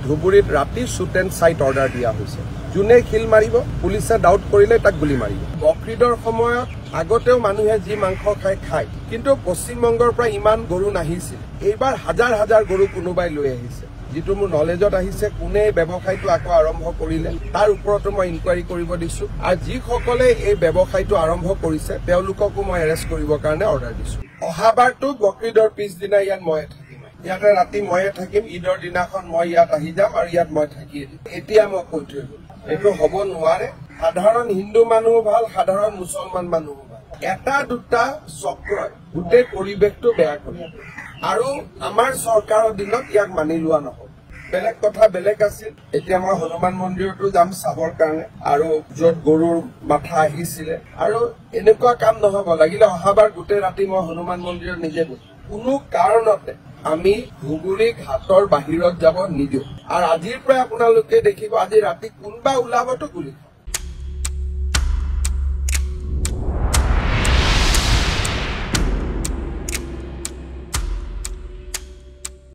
ধুবুৰীত ৰাতি shoot and site order দিয়া হৈছে। যোনে শিল মাৰিব পুলিচে ডাউট কৰিলে তাক গুলি মাৰিব। বকৰিদৰ সময়ত আগতেও মানুহে যি মাংস খায়, কিন্তু পশ্চিমবংগৰ পৰা ইমান গৰু নাহিছিল। এইবাৰ হাজাৰ হাজাৰ গৰু কোনোবাই লৈ আহিছে। যিটো মোৰ নলেজত আহিছে, কোনে এই ব্যৱসায়টো আকৌ আৰম্ভ কৰিলে তাৰ ওপৰতো মই ইনকুৱাৰী কৰিব দিছো। আৰু যিসকলে এই ব্যৱসায়টো আৰম্ভ কৰিছে তেওঁলোককো মই এৰেষ্ট কৰিবৰ কাৰণে অৰ্ডাৰ দিছো। অহাবাৰতো বকৰিদৰ পিছদিনা ইয়াত ময়ে থাকিম, ইয়াতে ৰাতি ময়ে থাকিম। ঈদৰ দিনাখন মই ইয়াত আহি যাম আৰু ইয়াত মই থাকিয়ে দিম। এতিয়া মই কৈ থৈ গ'লো, এইটো হ'ব নোৱাৰে। সাধাৰণ হিন্দু মানুহ ভাল, সাধাৰণ মুছলমান মানুহ ভাল। এটা দুটা চক্ৰই গোটেই পৰিৱেশটো বেয়া কৰে আৰু আমাৰ চৰকাৰৰ দিনত ইয়াক মানি লোৱা নহ'ব। বেলেগ কথা বেলেগ আছিল। এতিয়া মই হনুমান মন্দিৰতো যাম চাবৰ কাৰণে, আৰু য'ত গৰুৰ মাথা আহিছিলে। আৰু এনেকুৱা কাম নহ'ব, লাগিলে অহাবাৰ গোটেই ৰাতি মই হনুমান মন্দিৰত নিজে গৈছো। কোনো কাৰণতে আমি ধুবুৰী ঘাটৰ বাহিৰত যাব নিদিওঁ। আৰু আজিৰ পৰাই আপোনালোকে দেখিব, আজি ৰাতি কোনোবা ওলাবতো গুলি